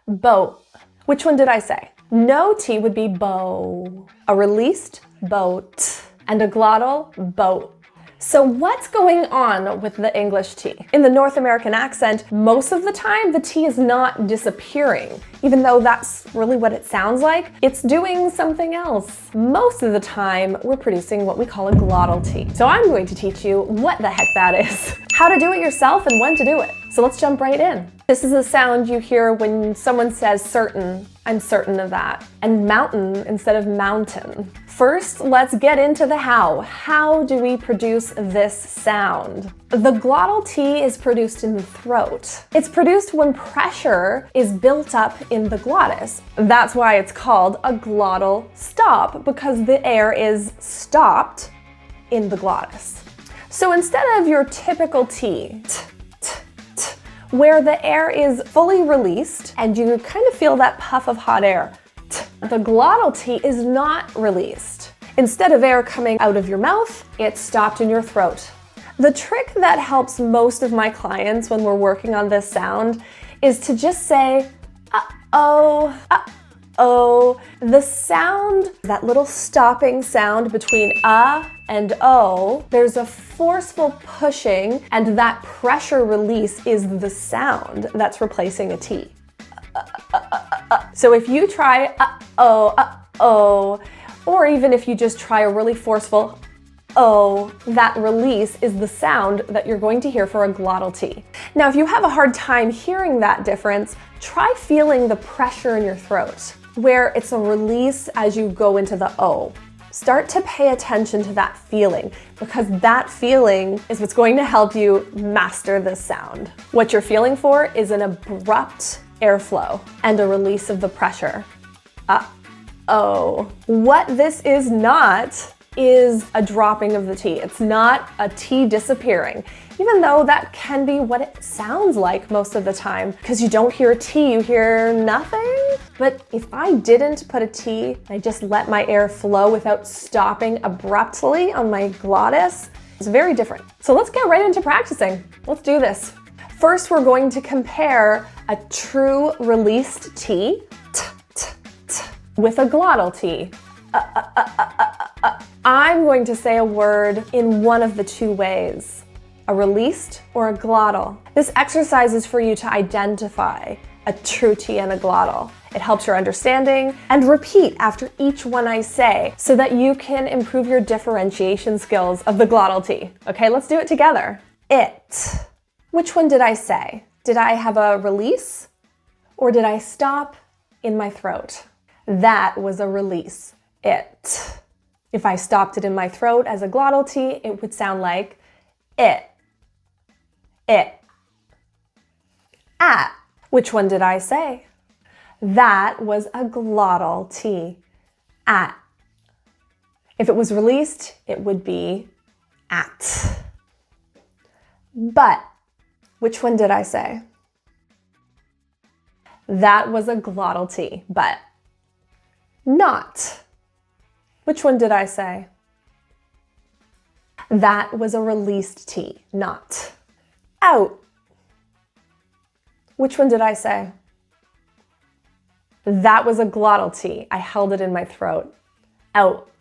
boat. Which one did I say? No T would be bow. A released boat. And a glottal boat. So what's going on with the English T? In the North American accent, most of the time the T is not disappearing. Even though that's really what it sounds like, it's doing something else. Most of the time, we're producing what we call a glottal T. So I'm going to teach you what the heck that is, how to do it yourself, and when to do it. So let's jump right in. This is the sound you hear when someone says certain. I'm certain of that. And mountain instead of mountain. First, let's get into the how. How do we produce this sound? The glottal T is produced in the throat. It's produced when pressure is built up in the glottis. That's why it's called a glottal stop, because the air is stopped in the glottis. So instead of your typical T, where the air is fully released and you kind of feel that puff of hot air, the glottal T is not released. Instead of air coming out of your mouth, it's stopped in your throat. The trick that helps most of my clients when we're working on this sound is to just say, uh-oh, uh-oh. The sound, that little stopping sound between and o, there's a forceful pushing, and that pressure release is the sound that's replacing a T. So if you try uh-oh, uh-oh, or even if you just try a really forceful oh, that release is the sound that you're going to hear for a glottal T. Now, if you have a hard time hearing that difference, try feeling the pressure in your throat, where it's a release as you go into the O. Start to pay attention to that feeling, because that feeling is what's going to help you master this sound. What you're feeling for is an abrupt airflow and a release of the pressure. Uh-oh. What this is not is a dropping of the T. It's not a T disappearing, even though that can be what it sounds like most of the time, because you don't hear a T, you hear nothing. But if I didn't put a T, I just let my air flow without stopping abruptly on my glottis, it's very different. So let's get right into practicing. Let's do this. First, we're going to compare a true released T, with a glottal T. I'm going to say a word in one of the two ways, a released or a glottal. This exercise is for you to identify a true T and a glottal. It helps your understanding, and repeat after each one I say so that you can improve your differentiation skills of the glottal T. Okay, let's do it together. It. Which one did I say? Did I have a release or did I stop in my throat? That was a release. It. If I stopped it in my throat as a glottal T, it would sound like it. It. At. Which one did I say? That was a glottal T. At. If it was released, it would be at. But. Which one did I say? That was a glottal T. But. Not. Which one did I say? That was a released T. Not. Out. Which one did I say? That was a glottal T. I held it in my throat. Out.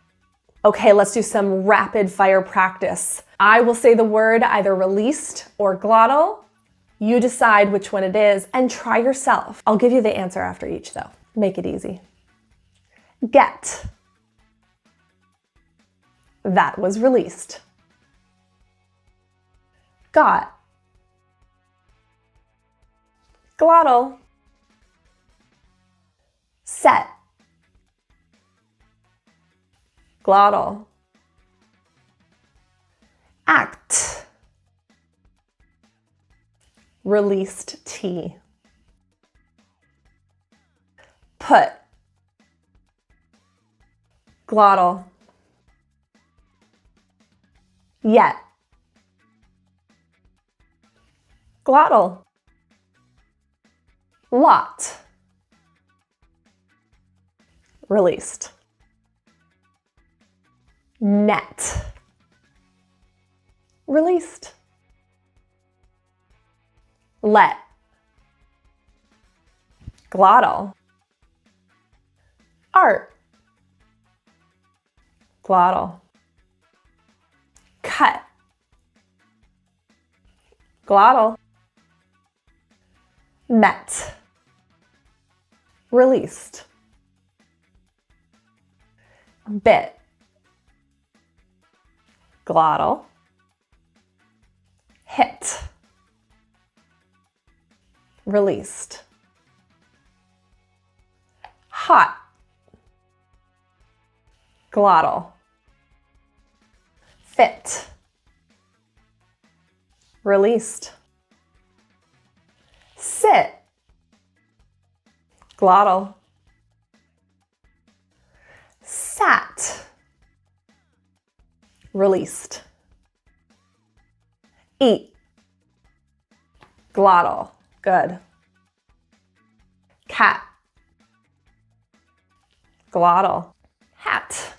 Okay, let's do some rapid fire practice. I will say the word either released or glottal. You decide which one it is and try yourself. I'll give you the answer after each though. Make it easy. Get. That was released. Got. Glottal. Set. Glottal. Act. Released T. Put. Glottal. Yet. Glottal. Lot. Released. Net. Released. Let. Glottal. Art. Glottal. Cut. Glottal. Met. Released. Bit. Glottal. Hit. Released. Hot. Glottal. Fit. Released. Sit. Glottal. Sat. Released. Eat. Glottal. Good. Cat. Glottal. Hat.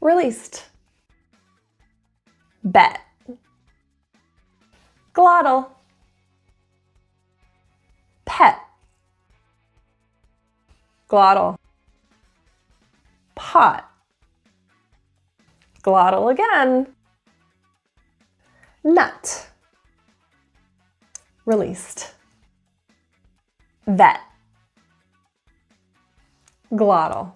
Released. Bet. Glottal. Pet. Glottal. Pot. Glottal again. Nut. Released. Vet. Glottal.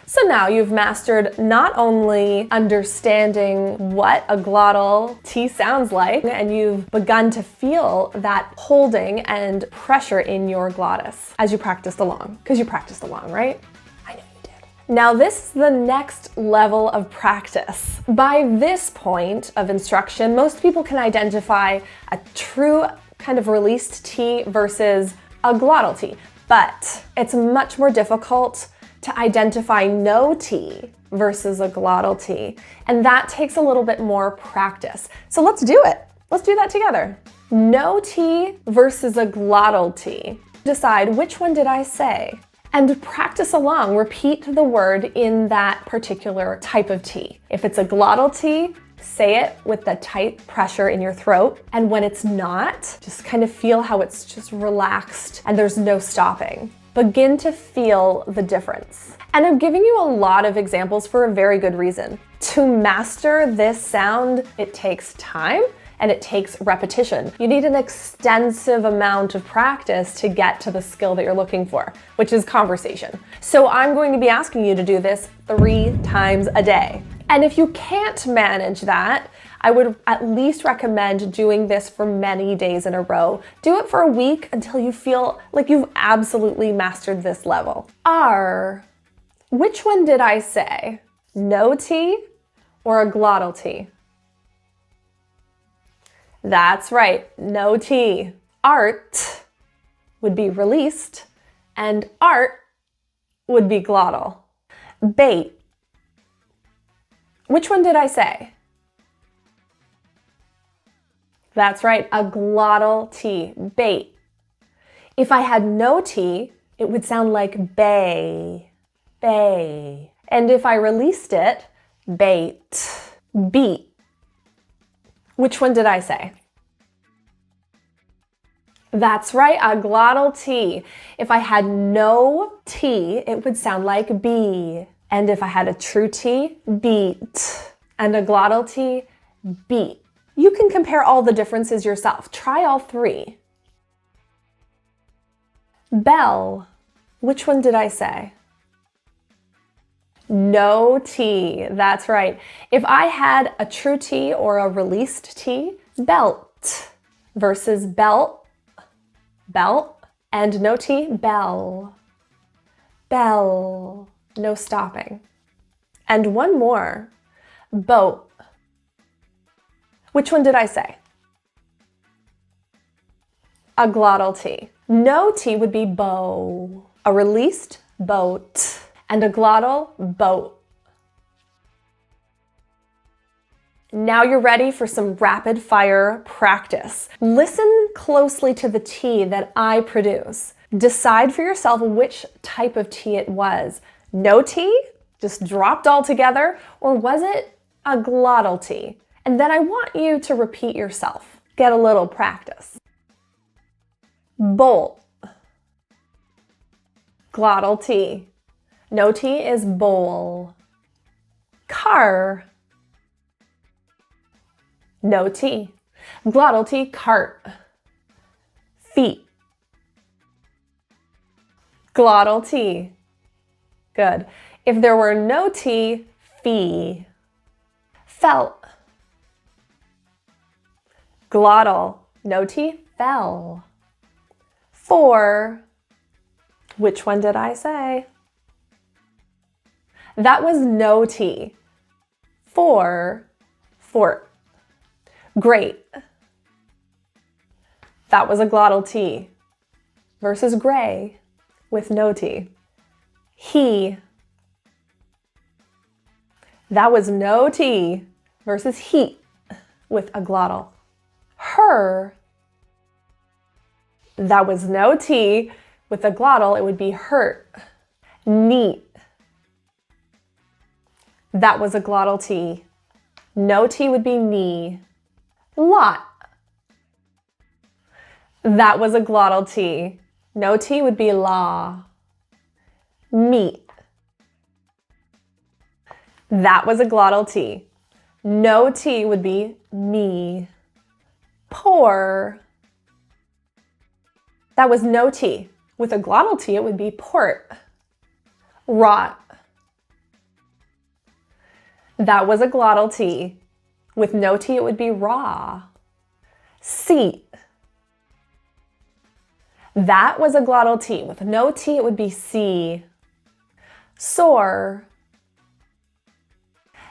So now you've mastered not only understanding what a glottal T sounds like, and you've begun to feel that holding and pressure in your glottis as you practiced along, because you practiced along, right? I know you did. Now this is the next level of practice. By this point of instruction, most people can identify a true kind of released T versus a glottal T, but it's much more difficult to identify no T versus a glottal T. And that takes a little bit more practice. So let's do it. Let's do that together. No T versus a glottal T. Decide which one did I say? And practice along. Repeat the word in that particular type of T. If it's a glottal T, say it with the tight pressure in your throat. And when it's not, just kind of feel how it's just relaxed and there's no stopping. Begin to feel the difference. And I'm giving you a lot of examples for a very good reason. To master this sound, it takes time and it takes repetition. You need an extensive amount of practice to get to the skill that you're looking for, which is conversation. So I'm going to be asking you to do this 3 times a day. And if you can't manage that, I would at least recommend doing this for many days in a row. Do it for a week until you feel like you've absolutely mastered this level. R. Which one did I say? No T or a glottal T? That's right, no T. Art would be released and art would be glottal. Bait. Which one did I say? That's right, a glottal T, bait. If I had no T, it would sound like bay, bay. And if I released it, bait, beat. Which one did I say? That's right, a glottal T. If I had no T, it would sound like bee. And if I had a true T, beat. And a glottal T, beat. You can compare all the differences yourself. Try all 3. Bell. Which one did I say? No T. That's right. If I had a true T or a released T, belt versus belt, belt, and no T, bell. Bell. No stopping. And one more. Boat. Which one did I say? A glottal T. No T would be bow. A released boat. And a glottal boat. Now you're ready for some rapid fire practice. Listen closely to the T that I produce. Decide for yourself which type of T it was. No T, just dropped altogether, or was it a glottal T? And then I want you to repeat yourself. Get a little practice. Bolt. Glottal T. No T is bowl. Car. No T. Glottal T, cart. Feet. Glottal T. Good. If there were no T, fee. Felt. Glottal. No T, fell. For. Which one did I say? That was no T. For. Fort. Great. That was a glottal T. Versus gray with no T. He. That was no T versus heat with a glottal. Her. That was no T. With a glottal, it would be hurt. Neat. That was a glottal T. No T would be knee. Lot. That was a glottal T. No T would be law. Meat. That was a glottal T. No T would be me. Pour. That was no T. With a glottal T, it would be port. Rot. That was a glottal T. With no T, it would be raw. Seat. That was a glottal T. With no T, it would be C. Sore.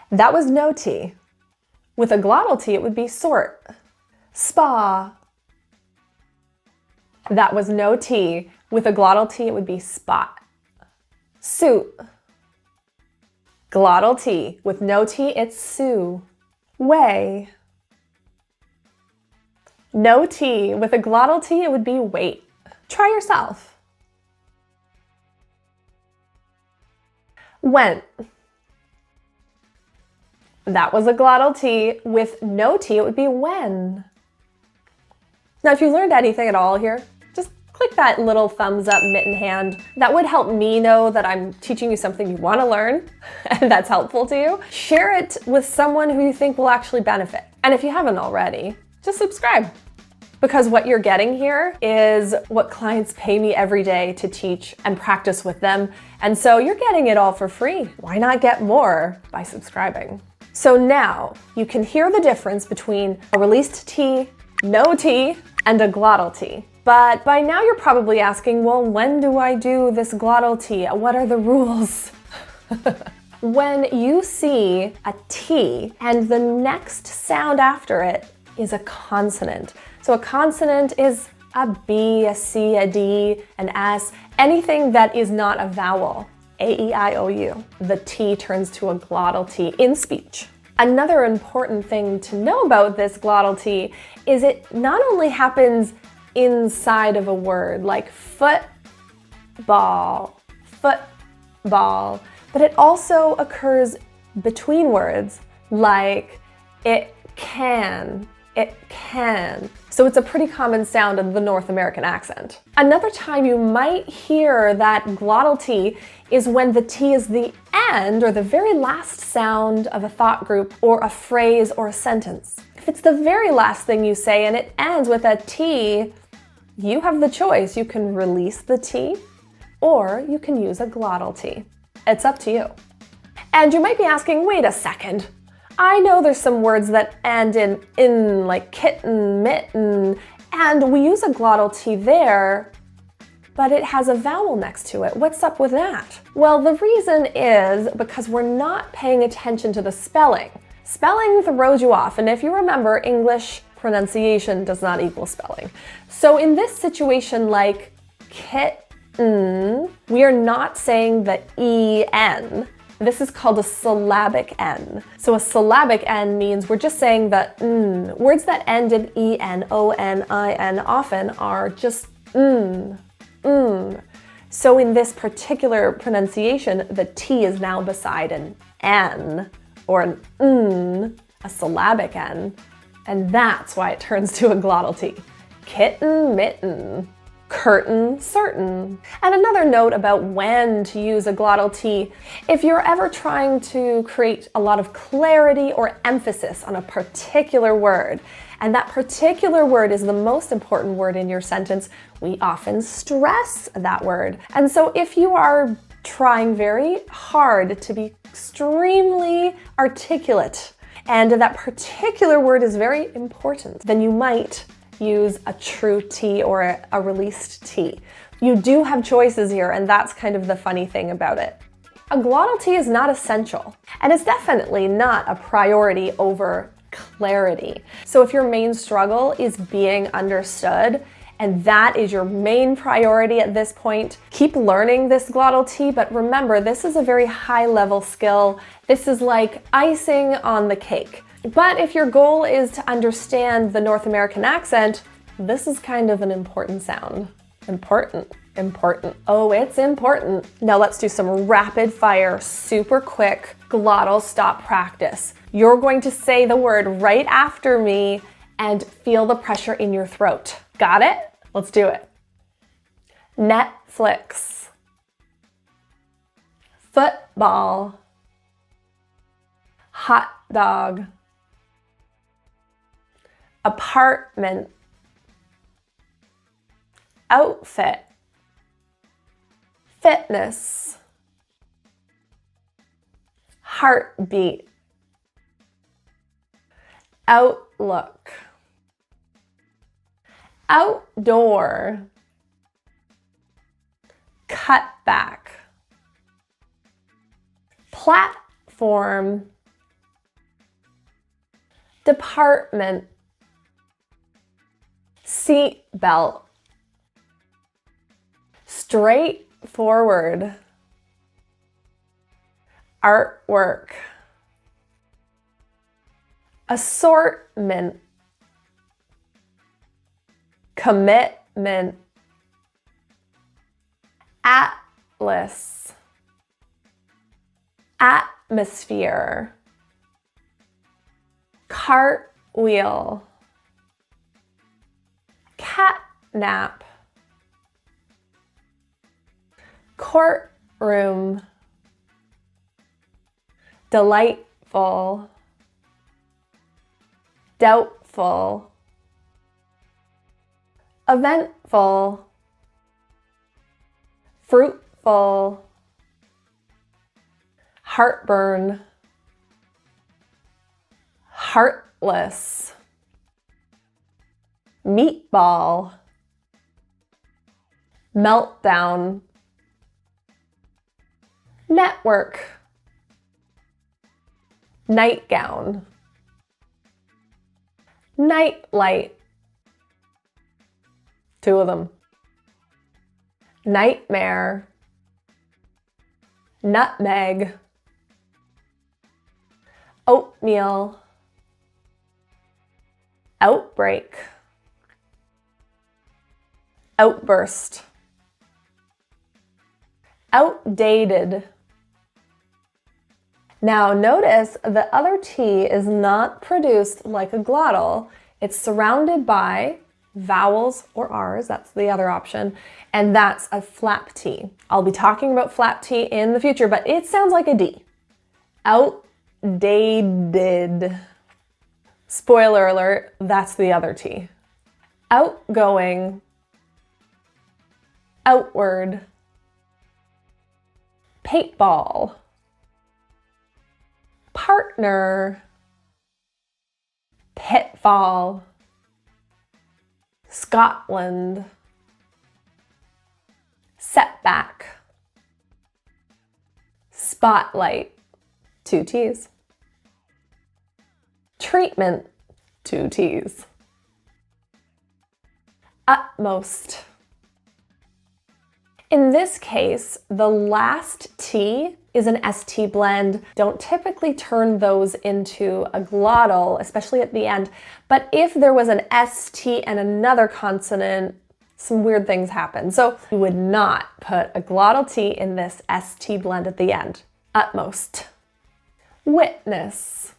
That was no T. With a glottal T, it would be sort. Spa. That was no T. With a glottal T, it would be spot. Suit. Glottal T. With no T, it's sue. Weigh. No T. With a glottal T, it would be weight. Try yourself. Went. That was a glottal T. With no T, it would be when. Now, if you learned anything at all here, just click that little thumbs up mitten hand. That would help me know that I'm teaching you something you want to learn and that's helpful to you. Share it with someone who you think will actually benefit. And if you haven't already, just subscribe. Because what you're getting here is what clients pay me every day to teach and practice with them. And so you're getting it all for free. Why not get more by subscribing? So now you can hear the difference between a released T, no T, and a glottal T. But by now you're probably asking, well, when do I do this glottal T? What are the rules? When you see a T and the next sound after it is a consonant. So a consonant is a B, a C, a D, an S, anything that is not a vowel. A, E, I, O, U. The T turns to a glottal T in speech. Another important thing to know about this glottal T is it not only happens inside of a word like football, football, but it also occurs between words like it can, it can. So it's a pretty common sound in the North American accent. Another time you might hear that glottal T is when the T is the end or the very last sound of a thought group or a phrase or a sentence. If it's the very last thing you say and it ends with a T, you have the choice. You can release the T or you can use a glottal T. It's up to you. And you might be asking, wait a second. I know there's some words that end in like kitten, mitten, and we use a glottal T there, but it has a vowel next to it. What's up with that? Well, the reason is because we're not paying attention to the spelling. Spelling throws you off, and if you remember, English pronunciation does not equal spelling. So in this situation like kitten, we are not saying the EN. This is called a syllabic N. So a syllabic N means we're just saying the N. Words that end in E-N, O-N, I-N often are just N. So in this particular pronunciation, the T is now beside an N or an N, a syllabic N, and that's why it turns to a glottal T. Kitten, mitten. curtain, certain. And another note about when to use a glottal T, if you're ever trying to create a lot of clarity or emphasis on a particular word, and that particular word is the most important word in your sentence, we often stress that word. And so if you are trying very hard to be extremely articulate, and that particular word is very important, then you might use a true T or a released T. You do have choices here, and that's kind of the funny thing about it. A glottal T is not essential, and it's definitely not a priority over clarity. So if your main struggle is being understood, and that is your main priority at this point, keep learning this glottal T, but remember, this is a very high-level skill. This is like icing on the cake. But if your goal is to understand the North American accent, this is kind of an important sound. Important. Oh, it's important. Now let's do some rapid fire, super quick glottal stop practice. You're going to say the word right after me and feel the pressure in your throat. Got it? Let's do it. Netflix. Football. Hot dog. Apartment. Outfit. Fitness. Heartbeat. Outlook. Outdoor. Cutback. Platform. Department. Seat belt. Straightforward. Artwork. Assortment. Commitment. Atlas. Atmosphere. Cartwheel. Catnap. Courtroom. Delightful. Doubtful. Eventful. Fruitful. Heartburn. Heartless. Meatball. Meltdown. Network. Nightgown. Nightlight. Two of them. Nightmare. Nutmeg. Oatmeal. Outbreak. Outburst. Outdated. Now notice the other T is not produced like a glottal. It's surrounded by vowels or R's, that's the other option, and that's a flap T. I'll be talking about flap T in the future, but it sounds like a D. Outdated. Spoiler alert, that's the other T. Outgoing. Outward. Paintball. Partner. Pitfall. Scotland. Setback. Spotlight. Two T's. Treatment. Two T's. Utmost. In this case, the last T is an ST blend. Don't typically turn those into a glottal, especially at the end. But if there was an ST and another consonant, some weird things happen. So you would not put a glottal T in this ST blend at the end. Utmost. Witness.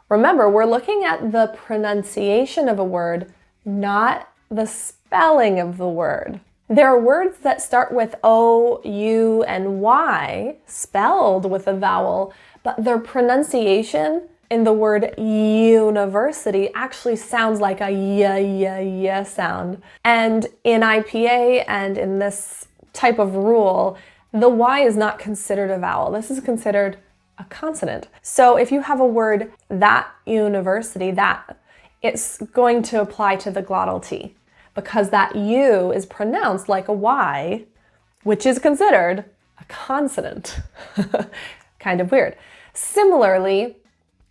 Remember, we're looking at the pronunciation of a word, not the spelling of the word. There are words that start with O, U, and Y, spelled with a vowel, but their pronunciation in the word university actually sounds like a y sound. And in IPA and in this type of rule, the Y is not considered a vowel. This is considered a consonant. So if you have a word, that university, that, it's going to apply to the glottal T, because that U is pronounced like a Y, which is considered a consonant. Kind of weird. Similarly,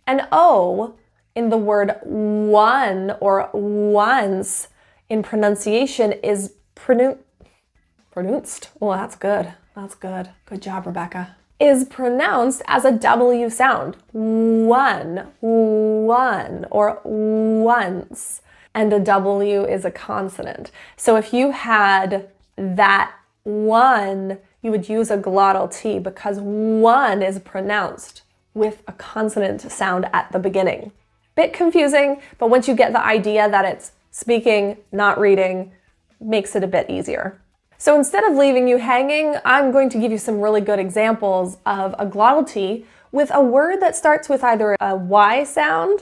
an O in the word one or once in pronunciation is pronounced. Well, that's good. That's good. Good job, Rebecca. Is pronounced as a W sound. One, or once. And a W is a consonant. So if you had that one, you would use a glottal T because one is pronounced with a consonant sound at the beginning. Bit confusing, but once you get the idea that it's speaking, not reading, makes it a bit easier. So instead of leaving you hanging, I'm going to give you some really good examples of a glottal T with a word that starts with either a Y sound,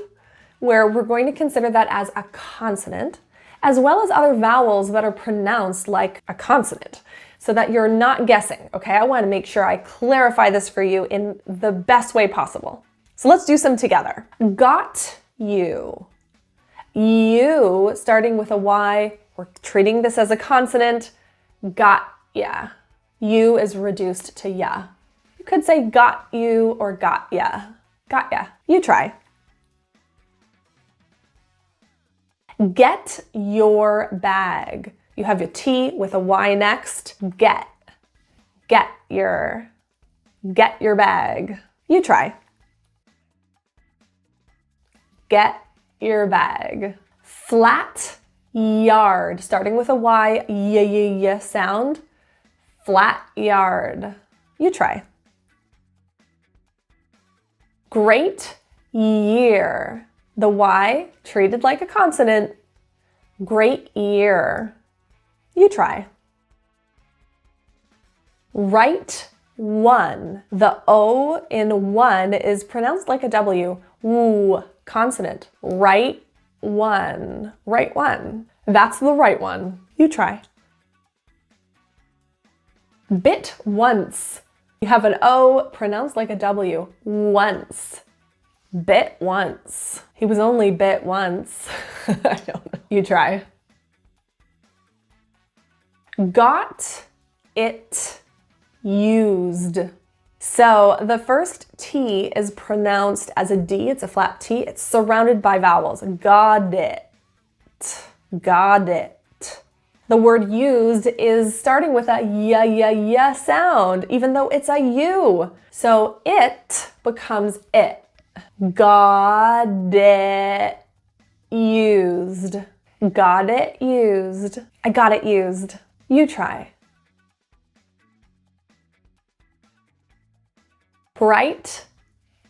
where we're going to consider that as a consonant, as well as other vowels that are pronounced like a consonant, so that you're not guessing, okay? I want to make sure I clarify this for you in the best way possible. So let's do some together. Got you. You, starting with a Y, we're treating this as a consonant. Got ya. You is reduced to ya. You could say got you or got ya. Got ya. You try. Get your bag. You have your T with a Y next. Get your bag. You try. Get your bag. Flat yard, starting with a Y sound. Flat yard. You try. Great year. The Y treated like a consonant. Great year. You try. Right one. The O in one is pronounced like a W. Ooh, consonant. Right one. Right one. That's the right one. You try. Bit once. You have an O pronounced like a W. Once. Bit once. He was only bit once. I don't know. You try. Got it used. So the first T is pronounced as a D. It's a flat T. It's surrounded by vowels. Got it. Got it. The word used is starting with a ya sound, even though it's a U. So it becomes it. Got it used. Got it used. I got it used. You try. Bright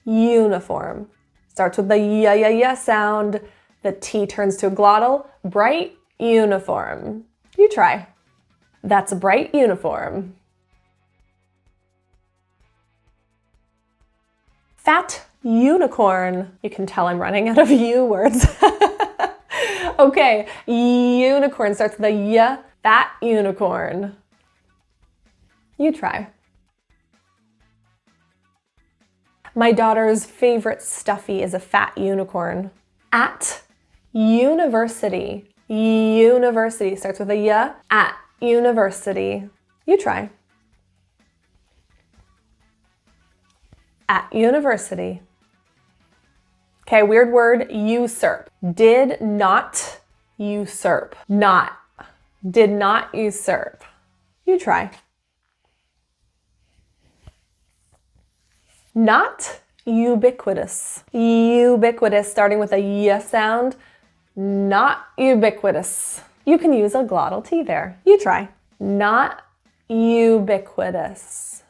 uniform. Starts with the ya sound. The T turns to a glottal. Bright uniform. You try. That's a bright uniform. Fat unicorn. You can tell I'm running out of U words. Okay, unicorn starts with a y. Fat unicorn. You try. My daughter's favorite stuffy is a fat unicorn. At university. University starts with a y. At university. You try. At university. Okay, weird word, usurp. Did not usurp. Not. Did not usurp. You try. Not ubiquitous. Ubiquitous, starting with a y sound. Not ubiquitous. You can use a glottal T there. You try. Not ubiquitous.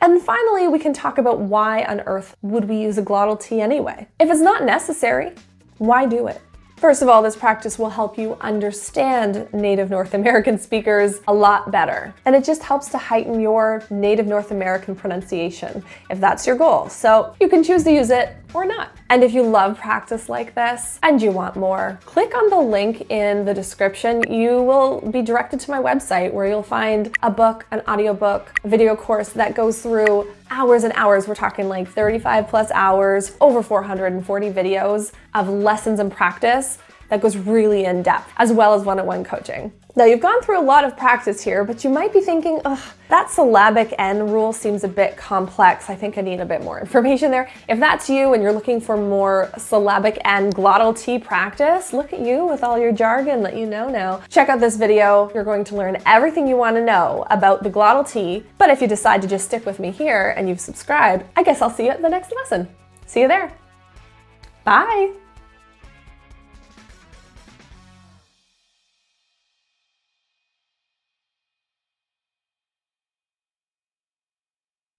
And finally, we can talk about why on earth would we use a glottal T anyway? If it's not necessary, Why do it? First of all, this practice will help you understand native North American speakers a lot better. And it just helps to heighten your native North American pronunciation, if that's your goal. So you can choose to use it or not. And if you love practice like this and you want more, click on the link in the description. You will be directed to my website where you'll find a book, an audiobook, a video course that goes through hours and hours. We're talking like 35 plus hours, over 440 videos of lessons and practice that goes really in depth, as well as one-on-one coaching. Now, you've gone through a lot of practice here, but you might be thinking, ugh, that syllabic N rule seems a bit complex. I think I need a bit more information there. If that's you and you're looking for more syllabic N glottal T practice, look at you with all your jargon that you know now. Check out this video. You're going to learn everything you want to know about the glottal T. But if you decide to just stick with me here and you've subscribed, I guess I'll see you at the next lesson. See you there. Bye.